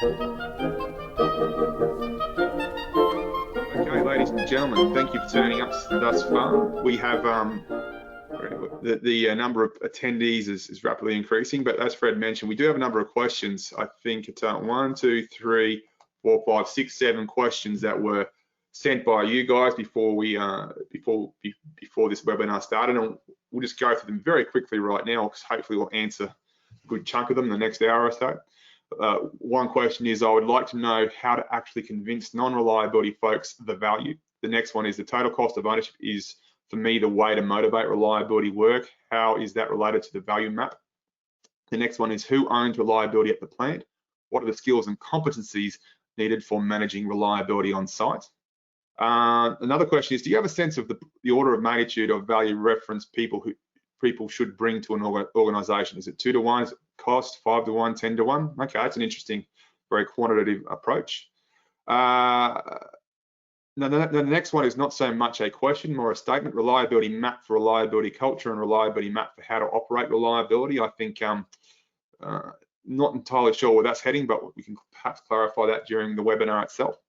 Okay, ladies and gentlemen, thank you for turning up thus far. We have the number of attendees is rapidly increasing, but as Fred mentioned, we do have a number of questions. I think it's 1, 2, 3, 4, 5, 6, 7 questions that were sent by you guys before we before this webinar started, and we'll just go through them very quickly right now, because hopefully we'll answer a good chunk of them in the next hour or so. One question is, I would like to know how to actually convince non-reliability folks the value. The next one is, the total cost of ownership is, for me, the way to motivate reliability work. How is that related to the value map? The next one is, who owns reliability at the plant? What are the skills and competencies needed for managing reliability on site? Another question is, do you have a sense of the order of magnitude of value reference people should bring to an organization? Is it 2 to 1? Is it cost 5 to 1, 10 to 1? Okay, that's an interesting, very quantitative approach. The next one is not so much a question, more a statement. Reliability map for reliability culture and reliability map for how to operate reliability. I think not entirely sure where that's heading, but we can perhaps clarify that during the webinar itself.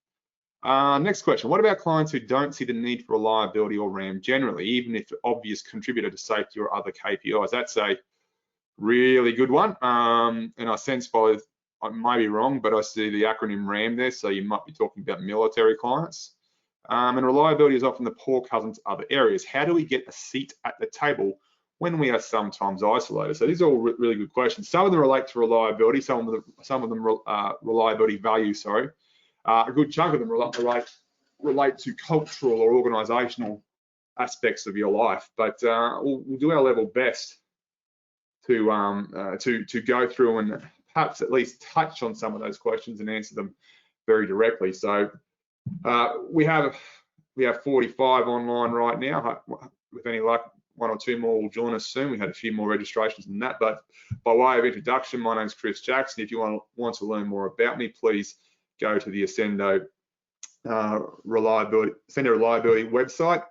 Next question, what about clients who don't see the need for reliability or RAM generally, even if an obvious contributor to safety or other KPIs? That's a really good one. And I sense I may be wrong, but I see the acronym RAM there, so you might be talking about military clients. And reliability is often the poor cousin to other areas. How do we get a seat at the table when we are sometimes isolated? So these are all really good questions. Some of them relate to reliability, some of them reliability value, sorry. A good chunk of them relate to cultural or organisational aspects of your life, but we'll do our level best to go through and perhaps at least touch on some of those questions and answer them very directly. So we have 45 online right now. With any luck, 1 or 2 more will join us soon. We had a few more registrations than that, but by way of introduction, my name's Chris Jackson. If you want to learn more about me, please go to the Accendo reliability website.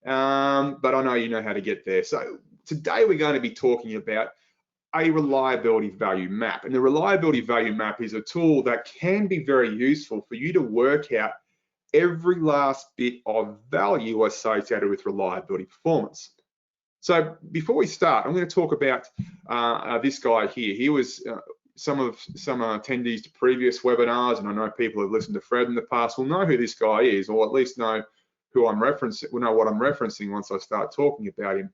But I know you know how to get there. So today we're going to be talking about a reliability value map. And the reliability value map is a tool that can be very useful for you to work out every last bit of value associated with reliability performance. So before we start, I'm going to talk about this guy here. He was some attendees to previous webinars, and I know people who have listened to Fred in the past will know who this guy is, or at least know who I'm referencing, will know what I'm referencing once I start talking about him.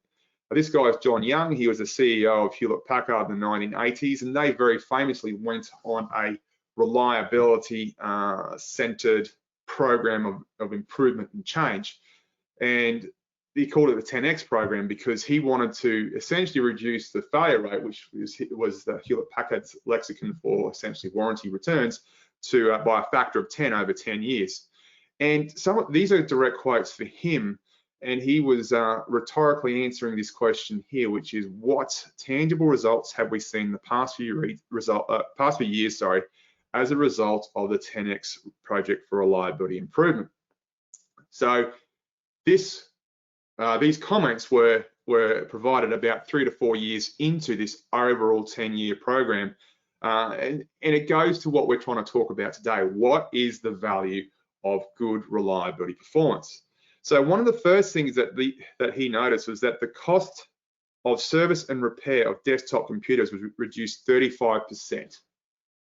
This guy is John Young. He was the CEO of Hewlett Packard in the 1980s, and they very famously went on a reliability centered program of improvement and change. And he called it the 10X program because he wanted to essentially reduce the failure rate, which was the Hewlett Packard's lexicon for essentially warranty returns, to by a factor of 10 over 10 years. And these are direct quotes for him, and he was rhetorically answering this question here, which is, what tangible results have we seen in the past few years, as a result of the 10X project for reliability improvement? So these comments were provided about 3 to 4 years into this overall 10-year program, and it goes to what we're trying to talk about today. What is the value of good reliability performance? So one of the first things that he noticed was that the cost of service and repair of desktop computers was reduced 35%.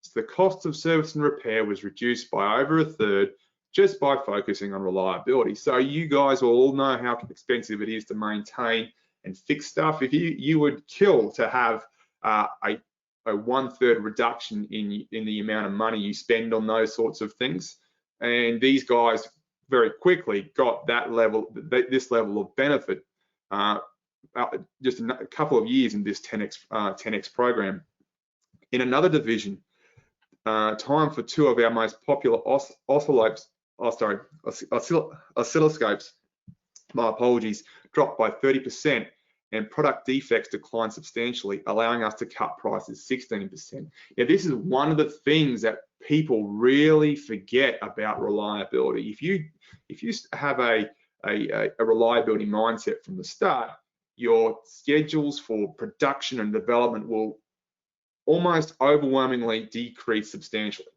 So the cost of service and repair was reduced by over a third just by focusing on reliability. So you guys will all know how expensive it is to maintain and fix stuff. If you would kill to have a 1/3 reduction in the amount of money you spend on those sorts of things. And these guys very quickly got this level of benefit just a couple of years in this 10X program. In another division, time for 2 of our most popular oscilloscopes, my apologies, dropped by 30%, and product defects declined substantially, allowing us to cut prices 16%. Now, this is one of the things that people really forget about reliability. If you have a reliability mindset from the start, your schedules for production and development will almost overwhelmingly decrease substantially.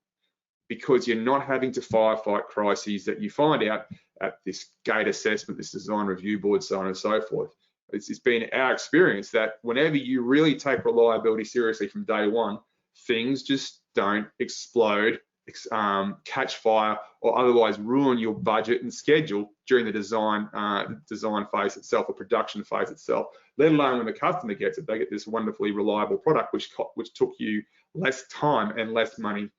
because you're not having to firefight crises that you find out at this gate assessment, this design review board, so on and so forth. It's been our experience that whenever you really take reliability seriously from day one, things just don't explode, catch fire, or otherwise ruin your budget and schedule during the design phase itself, or production phase itself, let alone when the customer gets it. They get this wonderfully reliable product which took you less time and less money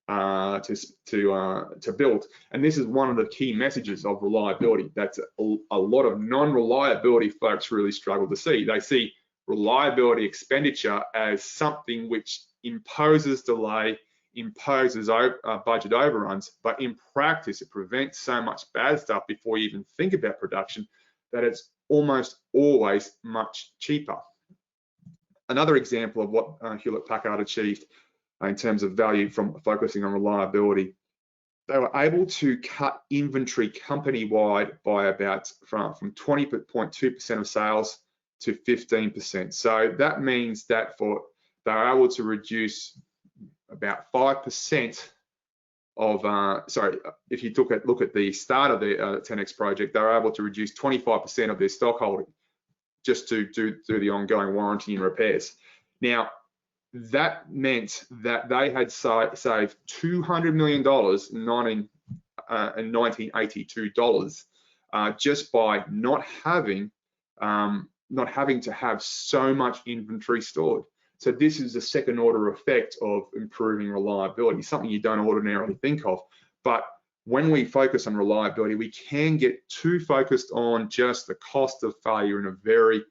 to build. And this is one of the key messages of reliability. That's a lot of non-reliability folks really struggle to see. They see reliability expenditure as something which imposes delay, imposes budget overruns, but in practice it prevents so much bad stuff before you even think about production that it's almost always much cheaper. Another example of what Hewlett-Packard achieved in terms of value from focusing on reliability, they were able to cut inventory company-wide by about from 20.2% of sales to 15%. So that means that they were able to reduce about 5% of, if you look at the start of the 10X project, they were able to reduce 25% of their stock holding just to do the ongoing warranty and repairs. Now, that meant that they had saved $200 million in 1982 just by not having to have so much inventory stored. So this is a second order effect of improving reliability, something you don't ordinarily think of. But when we focus on reliability, we can get too focused on just the cost of failure in a very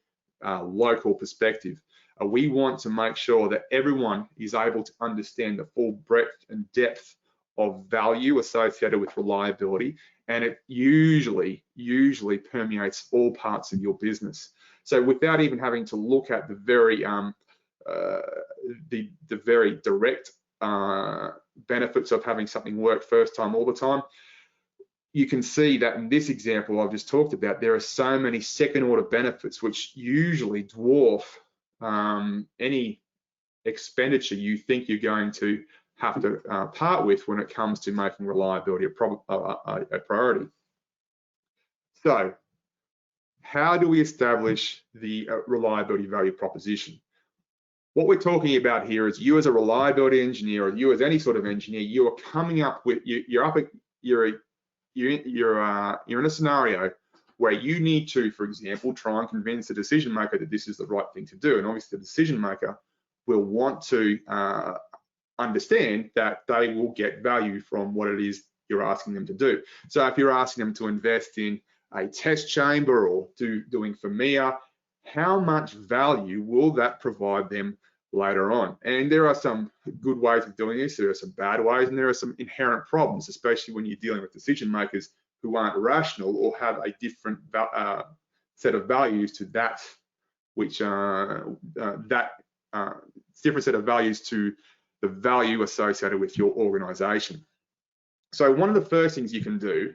local perspective. We want to make sure that everyone is able to understand the full breadth and depth of value associated with reliability, and it usually permeates all parts of your business. So without even having to look at the very direct benefits of having something work first time all the time, you can see that in this example I've just talked about, there are so many second order benefits which usually dwarf any expenditure you think you're going to have to part with when it comes to making reliability a priority. So how do we establish the reliability value proposition? What we're talking about here is you as a reliability engineer, or you as any sort of engineer, you are coming up with, you're in a scenario where you need to, for example, try and convince the decision maker that this is the right thing to do. And obviously the decision maker will want to understand that they will get value from what it is you're asking them to do. So if you're asking them to invest in a test chamber or doing FMEA, how much value will that provide them later on? And there are some good ways of doing this, there are some bad ways, and there are some inherent problems, especially when you're dealing with decision makers who aren't rational or have a different set of values to that, which different set of values to the value associated with your organization. So one of the first things you can do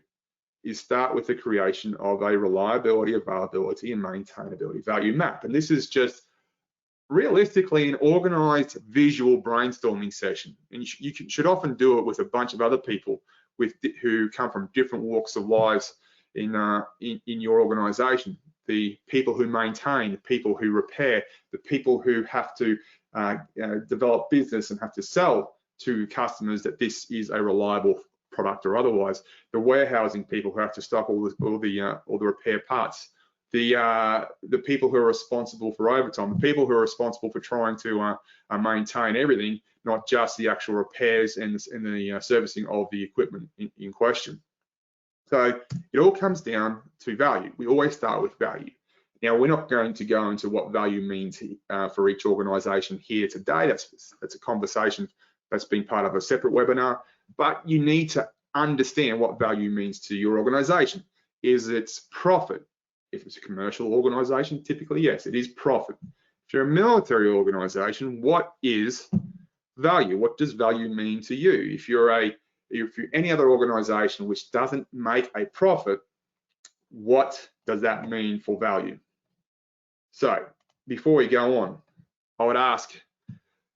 is start with the creation of a reliability, availability, and maintainability value map. And this is just realistically an organized visual brainstorming session. And you should often do it with a bunch of other people who come from different walks of lives in your organization. The people who maintain, the people who repair, the people who have to develop business and have to sell to customers that this is a reliable product or otherwise, the warehousing people who have to stock all the repair parts, the people who are responsible for overtime, the people who are responsible for trying to maintain everything, not just the actual repairs and the servicing of the equipment in question. So it all comes down to value. We always start with value. Now, we're not going to go into what value means for each organization here today. That's a conversation that's been part of a separate webinar, but you need to understand what value means to your organization. Is it profit? If it's a commercial organization, typically, yes, it is profit. If you're a military organization, what is value? What does value mean to you? If you're any other organization which doesn't make a profit, what does that mean for value? So before we go on, I would ask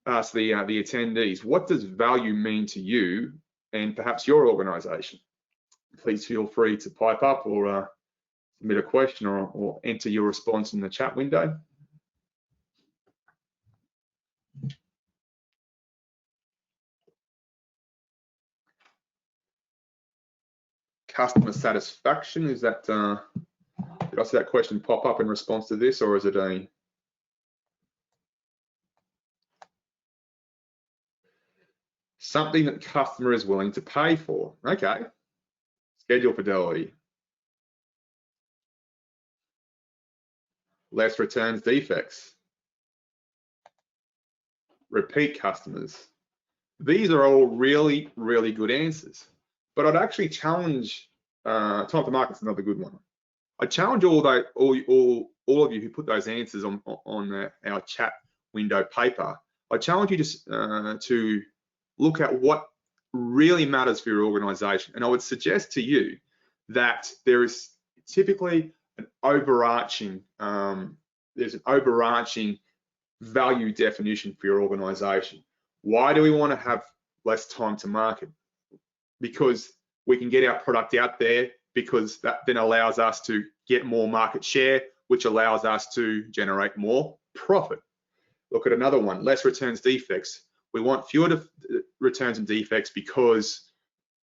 the attendees, what does value mean to you, and perhaps your organization. Please feel free to pipe up or submit a question or enter your response in the chat window. Customer satisfaction, is that, did I see that question pop up in response to this, or is it a something that the customer is willing to pay for? Okay. Schedule fidelity. Less returns, defects. Repeat customers. These are all really, really good answers. But I'd actually challenge, time to market's another good one. I challenge all of you who put those answers on our chat window paper. I challenge you to look at what really matters for your organization. And I would suggest to you that there is typically an overarching, there's an overarching value definition for your organization. Why do we want to have less time to market? Because we can get our product out there, because that then allows us to get more market share, which allows us to generate more profit. Look at another one, less returns, defects. We want fewer returns and defects because,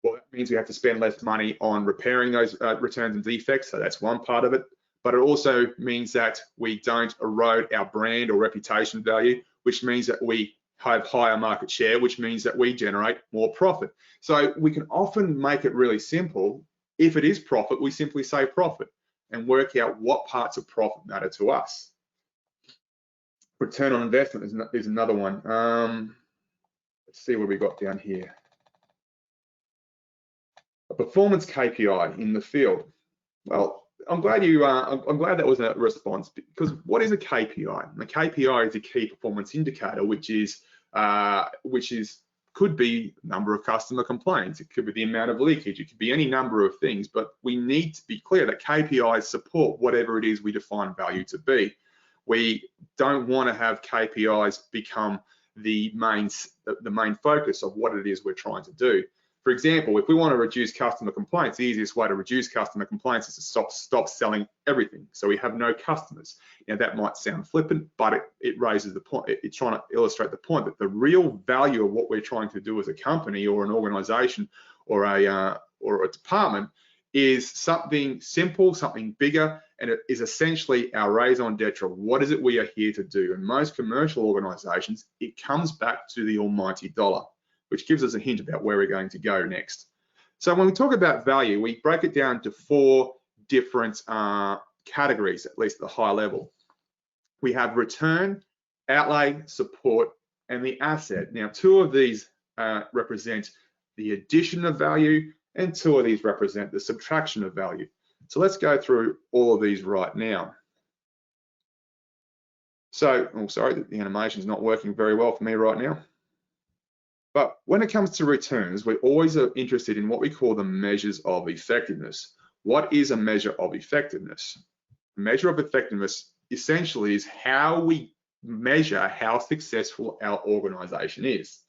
well, that means we have to spend less money on repairing those returns and defects. So that's one part of it. But it also means that we don't erode our brand or reputation value, which means that we have higher market share, which means that we generate more profit. So we can often make it really simple. If it is profit, we simply say profit and work out what parts of profit matter to us. Return on investment is another one. Let's see what we got down here. A performance KPI in the field. Well, I'm glad that was a response, because what is a KPI? And the KPI is a key performance indicator, which could be number of customer complaints, it could be the amount of leakage, it could be any number of things, but we need to be clear that KPIs support whatever it is we define value to be. We don't want to have KPIs become the main focus of what it is we're trying to do. For example, if we want to reduce customer complaints, the easiest way to reduce customer complaints is to stop selling everything, so we have no customers. Now that might sound flippant, but it raises the point. It's trying to illustrate the point that the real value of what we're trying to do as a company or an organization or a department is something simple, something bigger, and it is essentially our raison d'etre. What is it we are here to do? In most commercial organizations, it comes back to the almighty dollar, which gives us a hint about where we're going to go next. So when we talk about value, we break it down to 4 different categories, at least at the high level. We have return, outlay, support, and the asset. Now, 2 of these represent the addition of value, and 2 of these represent the subtraction of value. So let's go through all of these right now. So, oh, sorry, the animation is not working very well for me right now. But when it comes to returns, we're always interested in what we call the measures of effectiveness. What is a measure of effectiveness? A measure of effectiveness essentially is how we measure how successful our organization is.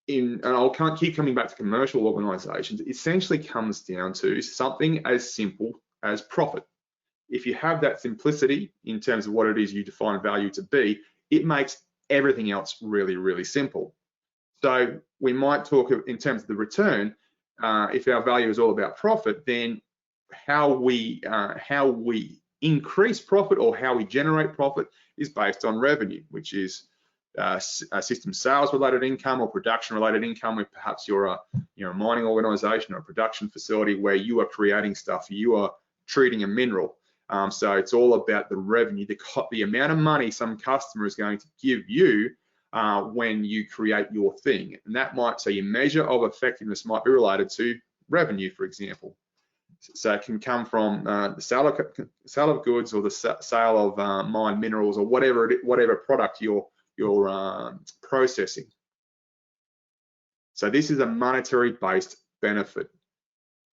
And I'll keep coming back to commercial organizations. It essentially comes down to something as simple as profit. If you have that simplicity in terms of what it is you define value to be, it makes everything else really, really simple. So we might talk in terms of the return. If our value is all about profit, then how we increase profit or how we generate profit is based on revenue, which is system sales related income or production related income. If perhaps you're a mining organization or a production facility where you are creating stuff, you are treating a mineral. So it's all about the revenue, the amount of money some customer is going to give you when you create your thing. And that might, so your measure of effectiveness might be related to revenue, for example. So it can come from the sale of goods or the sale of mined minerals or whatever product you're processing. So this is a monetary based benefit.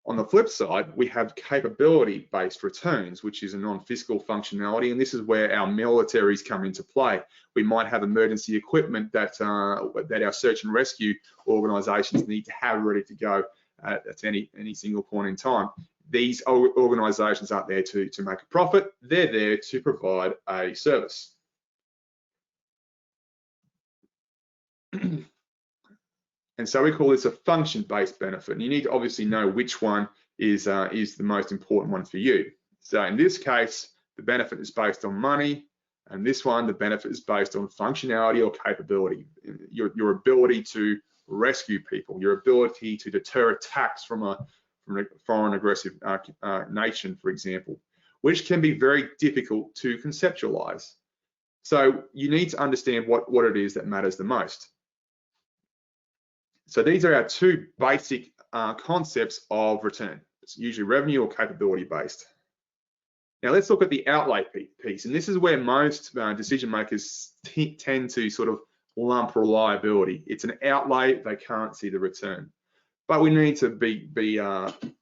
On the flip side, we have capability-based returns, which is a non-fiscal functionality, and this is where our militaries come into play. We might have emergency equipment that our search and rescue organisations need to have ready to go at any single point in time. These organisations aren't there to make a profit; they're there to provide a service. And so we call this a function-based benefit. And you need to obviously know which one is the most important one for you. So in this case, the benefit is based on money, and this one, the benefit is based on functionality or capability. Your ability to rescue people, your ability to deter attacks from a foreign aggressive nation, for example, which can be very difficult to conceptualize. So you need to understand what it is that matters the most. So these are our two basic concepts of return. It's usually revenue or capability based. Now let's look at the outlay piece, and this is where most decision makers tend to sort of lump reliability. It's an outlay; they can't see the return. But we need to be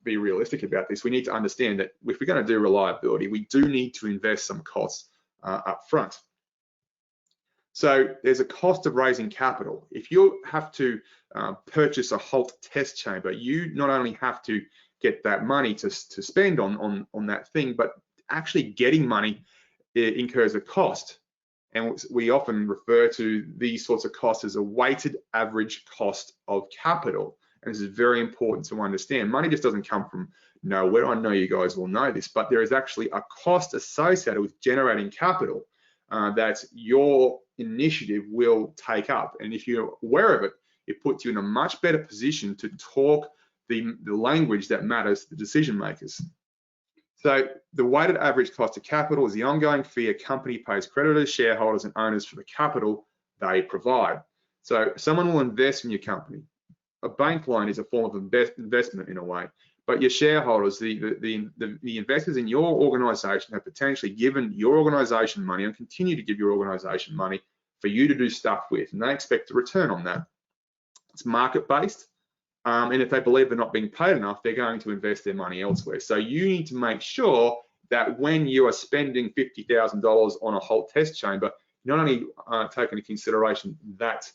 realistic about this. We need to understand that if we're going to do reliability, we do need to invest some costs up front. So there's a cost of raising capital. If you have to purchase a HALT test chamber, you not only have to get that money to spend on that thing, but actually getting money incurs a cost. And we often refer to these sorts of costs as a weighted average cost of capital. And this is very important to understand. Money just doesn't come from nowhere. I know you guys will know this, but there is actually a cost associated with generating capital that your initiative will take up. And if you're aware of it, it puts you in a much better position to talk the language that matters to the decision makers. So the weighted average cost of capital is the ongoing fee a company pays creditors, shareholders, and owners for the capital they provide. So someone will invest in your company. A bank loan is a form of investment in a way, but your shareholders, the investors in your organization, have potentially given your organization money and continue to give your organization money for you to do stuff with, and they expect a return on that. It's market-based, and if they believe they're not being paid enough, they're going to invest their money elsewhere. So you need to make sure that when you are spending $50,000 on a HALT test chamber, not only take into consideration that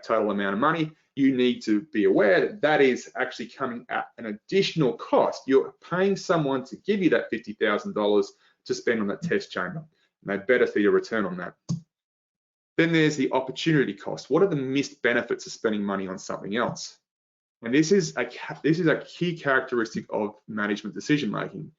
total amount of money, you need to be aware that that is actually coming at an additional cost. You're paying someone to give you that $50,000 to spend on that test chamber, and they better see a return on that. Then there's the opportunity cost. What are the missed benefits of spending money on something else? And this is a key characteristic of management decision making.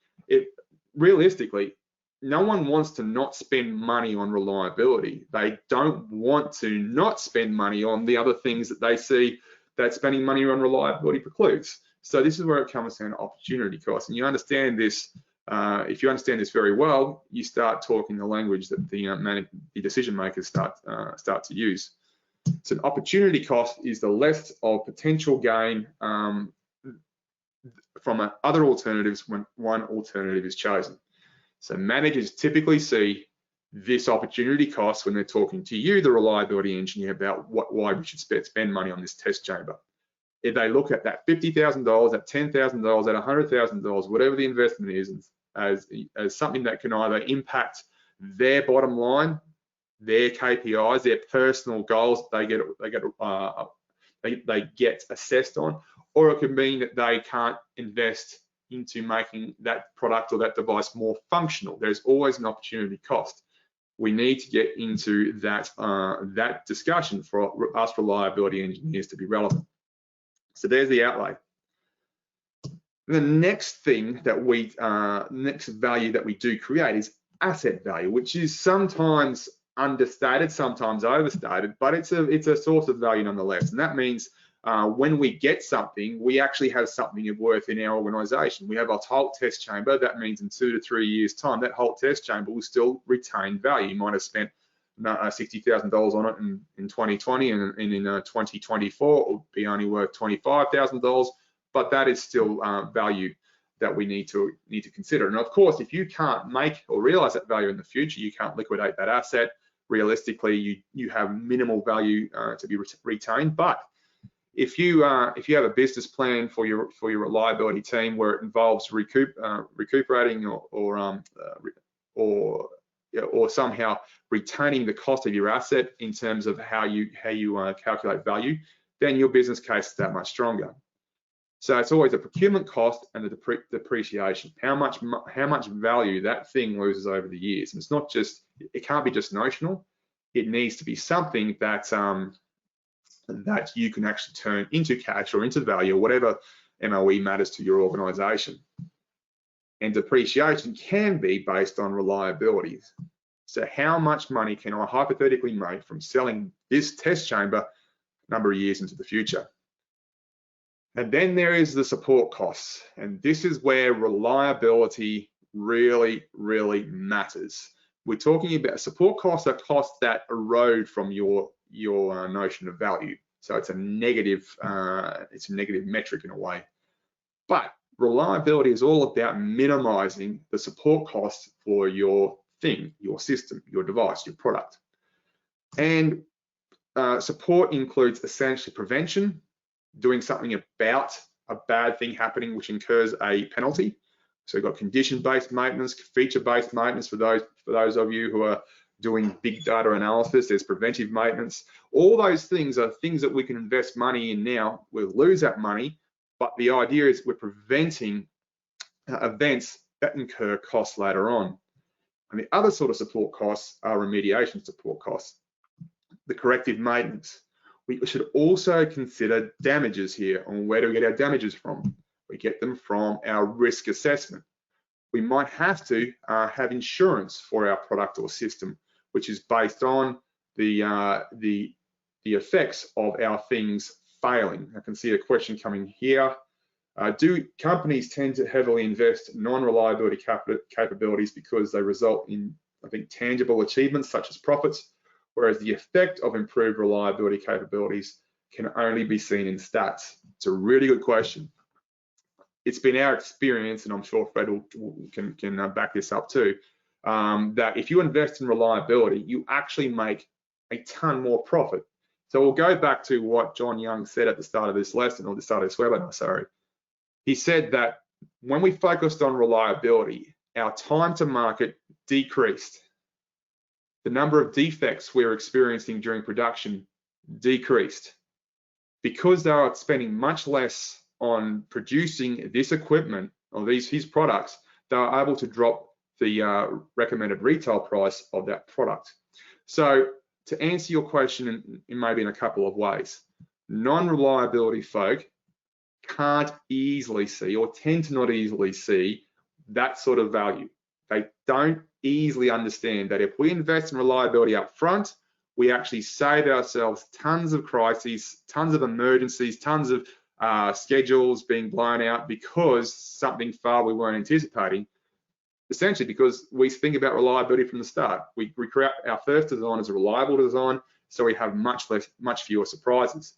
Realistically, no one wants to not spend money on reliability. They don't want to not spend money on the other things that they see that spending money on reliability precludes. So this is where it comes to an opportunity cost. And you understand this, if you understand this very well, you start talking the language that the decision makers start to use. So an opportunity cost is the less of potential gain from other alternatives when one alternative is chosen. So managers typically see this opportunity cost when they're talking to you, the reliability engineer, about why we should spend money on this test chamber. If they look at that $50,000, that $10,000, that $100,000, whatever the investment is, as something that can either impact their bottom line, their KPIs, their personal goals they get assessed on, or it could mean that they can't invest into making that product or that device more functional. There's always an opportunity cost. We need to get into that discussion for us reliability engineers to be relevant. So there's the outlay. The next thing that next value that we do create is asset value, which is sometimes understated, sometimes overstated, but it's a source of value nonetheless. And that means when we get something, we actually have something of worth in our organization. We have a HALT test chamber. That means in 2 to 3 years' time, that HALT test chamber will still retain value. You might have spent $60,000 on it in 2020, and in 2024, it will be only worth $25,000, but that is still value that we need to consider. And of course, if you can't make or realize that value in the future, you can't liquidate that asset. Realistically, you have minimal value to be retained. But if you have a business plan for your reliability team where it involves recuperating or somehow retaining the cost of your asset in terms of how you calculate value, then your business case is that much stronger. So it's always a procurement cost and the depreciation, how much value that thing loses over the years. And it's not just, it can't be just notional. It needs to be something that that you can actually turn into cash or into value, or whatever MOE matters to your organization. And depreciation can be based on reliability. So how much money can I hypothetically make from selling this test chamber a number of years into the future? And then there is the support costs. And this is where reliability really, really matters. We're talking about support costs are costs that erode from your notion of value. So it's a negative metric in a way. But reliability is all about minimizing the support costs for your thing, your system, your device, your product. And support includes essentially prevention, doing something about a bad thing happening which incurs a penalty. So you've got condition-based maintenance, feature-based maintenance for those of you who are doing big data analysis. There's preventive maintenance. All those things are things that we can invest money in now. We'll lose that money, but the idea is we're preventing events that incur costs later on. And the other sort of support costs are remediation support costs, the corrective maintenance. We should also consider damages here. And where do we get our damages from? We get them from our risk assessment. We might have to have insurance for our product or system, which is based on the effects of our things failing. I can see a question coming here. Do companies tend to heavily invest non-reliability capabilities because they result in, I think, tangible achievements such as profits, whereas the effect of improved reliability capabilities can only be seen in stats? It's a really good question. It's been our experience, and I'm sure Fred can back this up too, that if you invest in reliability, you actually make a ton more profit. So we'll go back to what John Young said at the start of this lesson, or the start of this webinar, sorry. He said that when we focused on reliability, our time to market decreased. The number of defects we were experiencing during production decreased. Because they are spending much less on producing this equipment or his products, they are able to drop the recommended retail price of that product. So to answer your question in maybe in a couple of ways, non-reliability folk can't easily see, or tend to not easily see, that sort of value. They don't easily understand that if we invest in reliability up front, we actually save ourselves tons of crises, tons of emergencies, tons of schedules being blown out because something failed we weren't anticipating. Essentially because we think about reliability from the start. We create our first design as a reliable design, so we have much fewer surprises.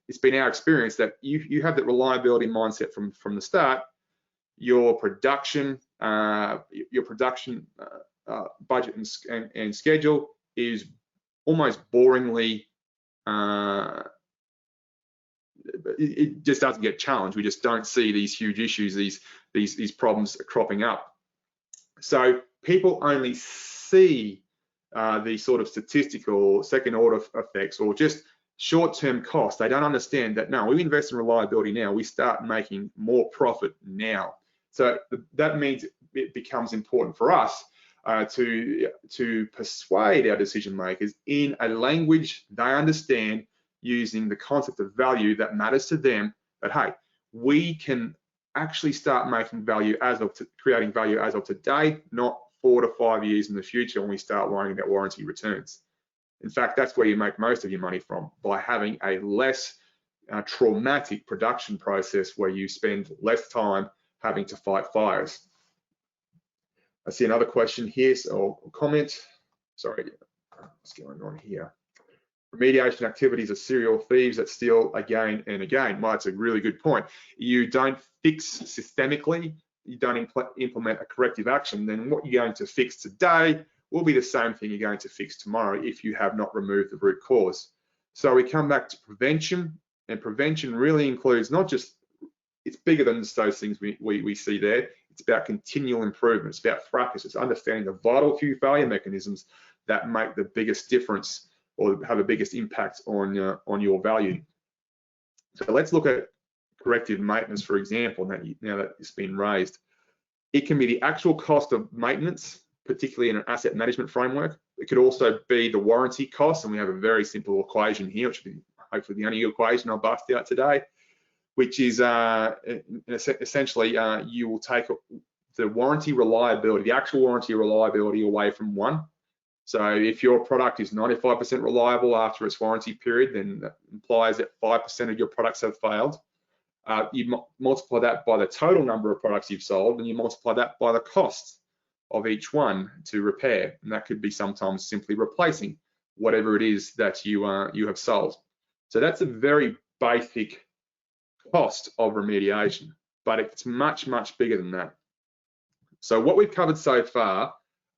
It's been our experience that you have that reliability mindset from the start. Your production budget and schedule is almost boringly, it just doesn't get challenged. We just don't see these huge issues, these problems cropping up. So people only see these sort of statistical second order effects or just short-term costs. They don't understand that, no, we invest in reliability now, we start making more profit now. So that means it becomes important for us to persuade our decision makers in a language they understand, using the concept of value that matters to them, that, hey, we can actually start making value creating value as of today, not 4 to 5 years in the future when we start worrying about warranty returns. In fact, that's where you make most of your money from, by having a less traumatic production process where you spend less time having to fight fires. I see another question here, or comment. Sorry, what's going on here? Remediation activities are serial thieves that steal again and again. Well, that's a really good point. You don't fix systemically, you don't implement a corrective action, then what you're going to fix today will be the same thing you're going to fix tomorrow if you have not removed the root cause. So we come back to prevention And prevention really includes not just, it's bigger than just those things we see there. It's about continual improvement. It's about practice. It's understanding the vital few failure mechanisms that make the biggest difference or have the biggest impact on your value. So let's look at corrective maintenance, for example, now that it's been raised. It can be the actual cost of maintenance, particularly in an asset management framework. It could also be the warranty cost, and we have a very simple equation here, which will be hopefully the only equation I'll bust out today, which is essentially you will take the warranty reliability, the actual warranty reliability away from 1. So if your product is 95% reliable after its warranty period, then that implies that 5% of your products have failed. You multiply that by the total number of products you've sold, and you multiply that by the cost of each one to repair. And that could be sometimes simply replacing whatever it is that you have sold. So that's a very basic cost of remediation, but it's much, much bigger than that. So what we've covered so far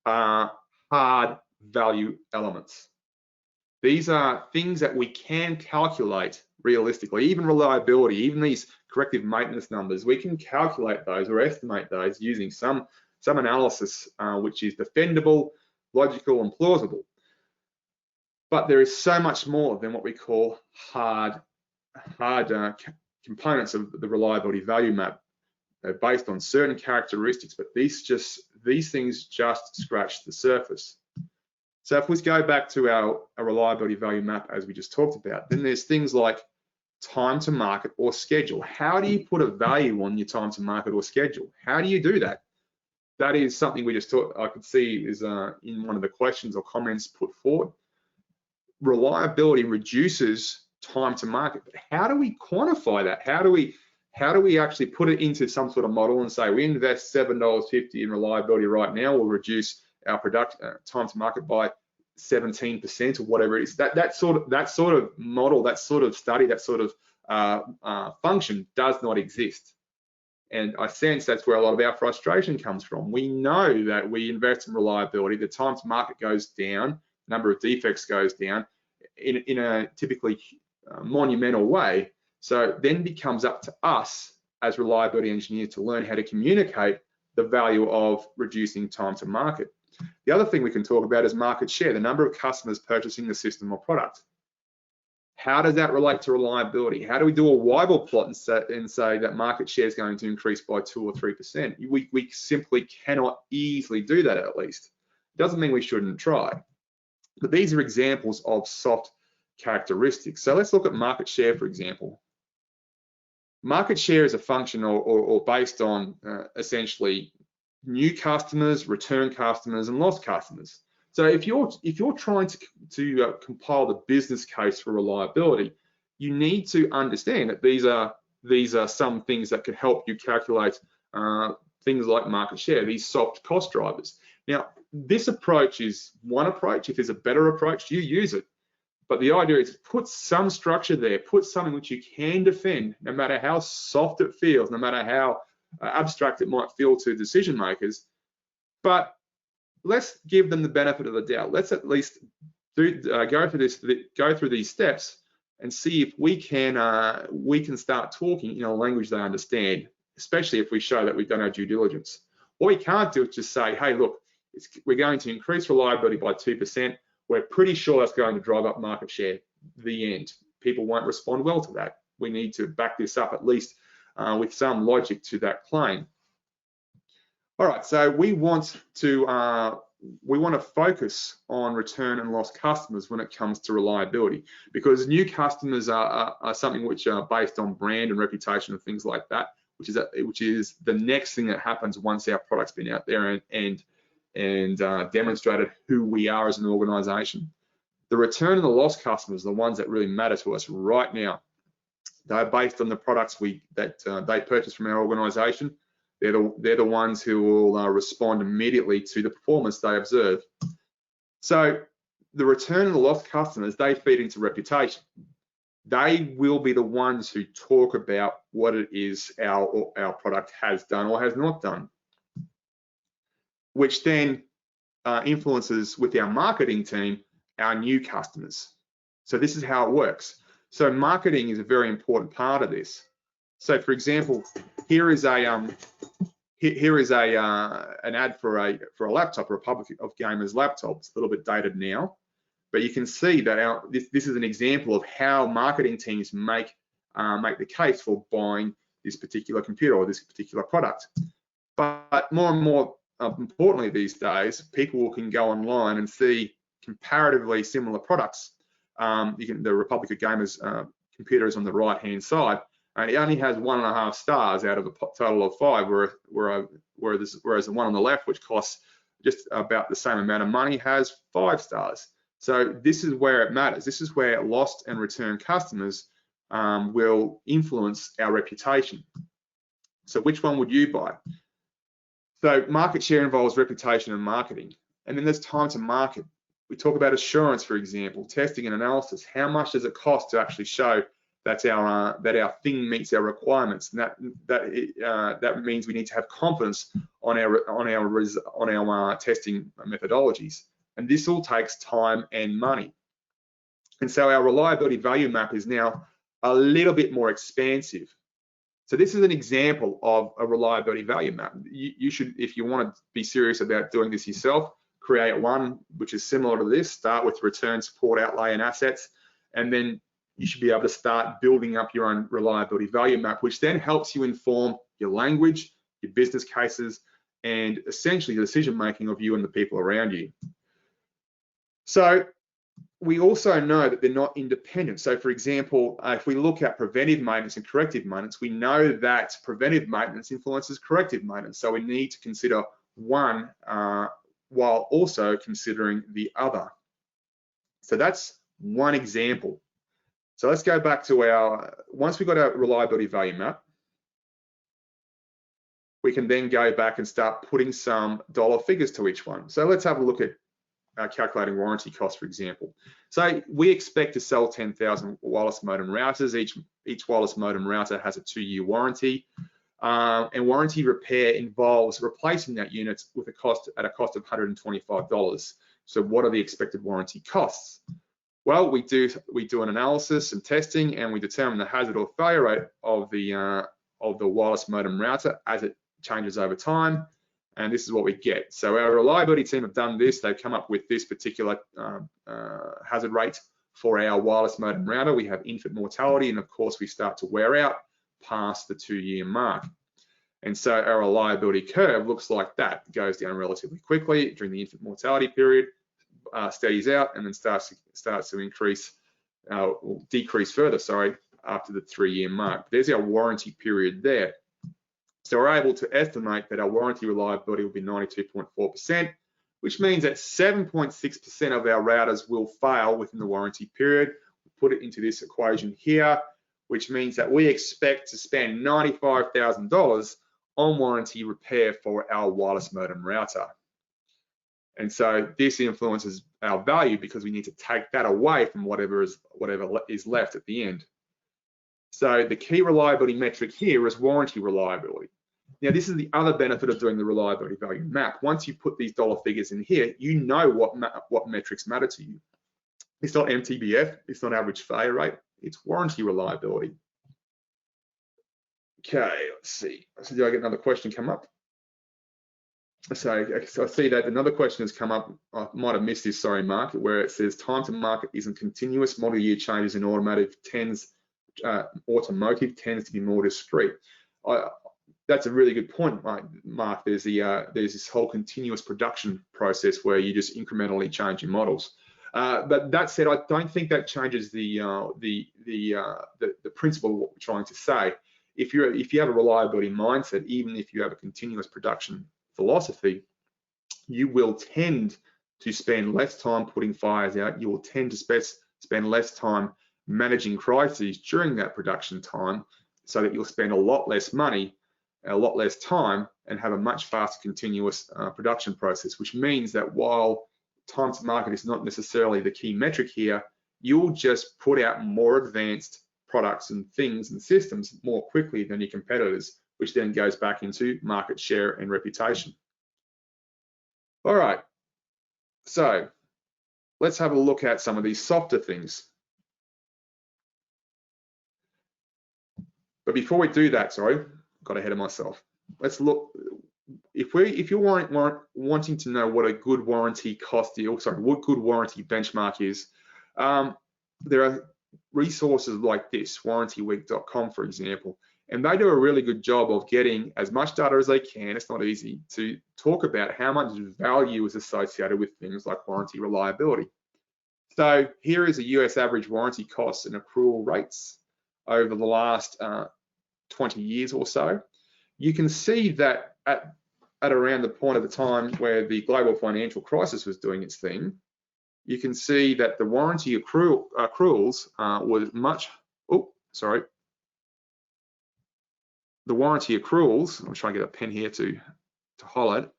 are hard value elements. These are things that we can calculate realistically, even reliability, even these corrective maintenance numbers, we can calculate those or estimate those using some analysis which is defendable, logical, and plausible. But there is so much more than what we call hard components of the reliability value map based on certain characteristics, but these things just scratch the surface. So if we go back to our reliability value map as we just talked about, then there's things like time to market or schedule. How do you put a value on your time to market or schedule? How do you do that? That is something we just I could see is in one of the questions or comments put forward. Reliability reduces time to market, but how do we quantify that? How do we actually put it into some sort of model and say we invest $7.50 in reliability right now, we'll reduce our time to market by 17% or whatever it is. That sort of model, that sort of study, that sort of function does not exist. And I sense that's where a lot of our frustration comes from. We know that we invest in reliability, the time to market goes down, number of defects goes down in a typically monumental way. So then it becomes up to us as reliability engineers to learn how to communicate the value of reducing time to market. The other thing we can talk about is market share, the number of customers purchasing the system or product. How does that relate to reliability? How do we do a Weibull plot and say that market share is going to increase by 2 or 3%? We simply cannot easily do that, at least. It doesn't mean we shouldn't try. But these are examples of soft characteristics. So let's look at market share, for example. Market share is a function or based on essentially new customers, return customers, and lost customers. So if you're trying to compile the business case for reliability, you need to understand that these are some things that can help you calculate things like market share, these soft cost drivers. Now, this approach is one approach. If there's a better approach, you use it. But the idea is put some structure there, put something which you can defend, no matter how soft it feels, no matter how abstract it might feel to decision makers. But let's give them the benefit of the doubt. Let's at least go through these steps and see if we can start talking in a language they understand, especially if we show that we've done our due diligence. What we can't do is just say, hey, look, we're going to increase reliability by 2%. We're pretty sure that's going to drive up market share. The end. People won't respond well to that. We need to back this up at least with some logic to that claim. All right, so we want to focus on return and lost customers when it comes to reliability, because new customers are something which are based on brand and reputation and things like that, which is the next thing that happens once our product's been out there and demonstrated who we are as an organization. The return and the lost customers are the ones that really matter to us right now. They're based on the products that they purchase from our organization. They're the ones who will respond immediately to the performance they observe. So the return and the lost customers, they feed into reputation. They will be the ones who talk about what it is our product has done or has not done, which then influences with our marketing team our new customers. So this is how it works. So marketing is a very important part of this. So for example, here is a an ad for a laptop, Republic of Gamers laptop. It's a little bit dated now, but you can see that this is an example of how marketing teams make the case for buying this particular computer or this particular product. But more and more importantly these days, people can go online and see comparatively similar products. The Republic of Gamers computer is on the right-hand side, and it only has 1.5 stars out of a total of 5, whereas the one on the left, which costs just about the same amount of money, has 5 stars. So this is where it matters. This is where lost and return customers will influence our reputation. So which one would you buy? So market share involves reputation and marketing. And then there's time to market. We talk about assurance, for example, testing and analysis. How much does it cost to actually show that our thing meets our requirements? And that means we need to have confidence on our testing methodologies. And this all takes time and money. And so our reliability value map is now a little bit more expansive. So this is an example of a reliability value map. You should, if you want to be serious about doing this yourself, create one which is similar to this. Start with return, support, outlay, and assets, and then you should be able to start building up your own reliability value map, which then helps you inform your language, your business cases, and essentially the decision making of you and the people around you. So we also know that they're not independent. So for example, if we look at preventive maintenance and corrective maintenance, we know that preventive maintenance influences corrective maintenance. So we need to consider one while also considering the other. So that's one example. So let's go back to once we've got our reliability value map, we can then go back and start putting some dollar figures to each one. So let's have a look at calculating warranty costs, for example. So we expect to sell 10,000 wireless modem routers. Each wireless modem router has a 2-year warranty, and warranty repair involves replacing that unit with a cost of $125. So what are the expected warranty costs? Well, we do an analysis and testing, and we determine the hazard or failure rate of the wireless modem router as it changes over time. And this is what we get. So our reliability team have done this. They've come up with this particular hazard rate for our wireless modem router. We have infant mortality, and of course we start to wear out past the 2-year mark. And so our reliability curve looks like that. It goes down relatively quickly during the infant mortality period, steadies out, and then starts to increase, or decrease further, sorry, after the 3-year mark. There's our warranty period there. So we're able to estimate that our warranty reliability will be 92.4%, which means that 7.6% of our routers will fail within the warranty period. We put it into this equation here, which means that we expect to spend $95,000 on warranty repair for our wireless modem router. And so this influences our value because we need to take that away from whatever is left at the end. So the key reliability metric here is warranty reliability. Now, this is the other benefit of doing the reliability value map. Once you put these dollar figures in here, you know what metrics matter to you. It's not MTBF, it's not average failure rate, it's warranty reliability. Okay, let's see. So do I get another question come up? So I see that another question has come up. I might have missed this, sorry, Mark, where it says time to market isn't continuous. Model year changes in automotive tends to be more discrete. That's a really good point, Mark. There's this whole continuous production process where you just incrementally change your models. But that said, I don't think that changes the principle of what we're trying to say. If you have a reliability mindset, even if you have a continuous production philosophy, you will tend to spend less time putting fires out. You will tend to spend less time managing crises during that production time, so that you'll spend a lot less money, a lot less time, and have a much faster continuous production process, which means that while time to market is not necessarily the key metric here, you'll just put out more advanced products and things and systems more quickly than your competitors, which then goes back into market share and reputation. All right, so let's have a look at some of these softer things. But before we do that, sorry, got ahead of myself. Let's look. If you're wanting to know what a good warranty cost deal, sorry, what good warranty benchmark is, there are resources like this, warrantyweek.com, for example, and they do a really good job of getting as much data as they can. It's not easy to talk about how much value is associated with things like warranty reliability. So here is a US average warranty costs and accrual rates over the last 20 years or so. You can see that at around the point of the time where the global financial crisis was doing its thing, you can see that the warranty accruals was much, the warranty accruals, I'm trying to get a pen here to highlight,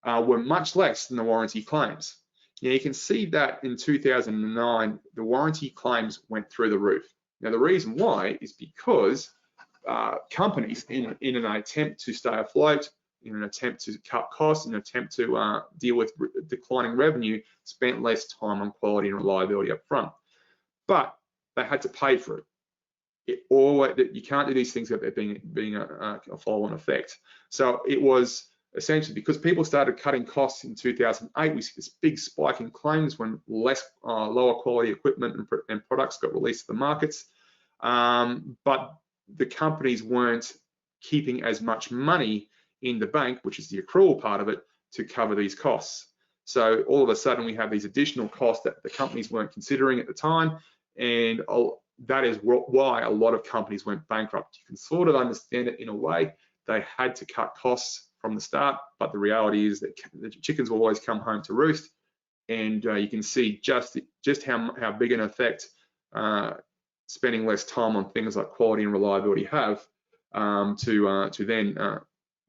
were much less than the warranty claims. Now you can see that in 2009, the warranty claims went through the roof. Now the reason why is because companies, in an attempt to stay afloat, in an attempt to cut costs, in an attempt to deal with declining revenue, spent less time on quality and reliability up front. But they had to pay for it. You can't do these things without being a follow-on effect. So it was essentially because people started cutting costs in 2008, we see this big spike in claims when lower quality equipment and products got released to the markets. But the companies weren't keeping as much money in the bank, which is the accrual part of it, to cover these costs. So all of a sudden we have these additional costs that the companies weren't considering at the time, and that is why a lot of companies went bankrupt. You can sort of understand it in a way. They had to cut costs from the start, but the reality is that the chickens will always come home to roost, and you can see just how big an effect spending less time on things like quality and reliability have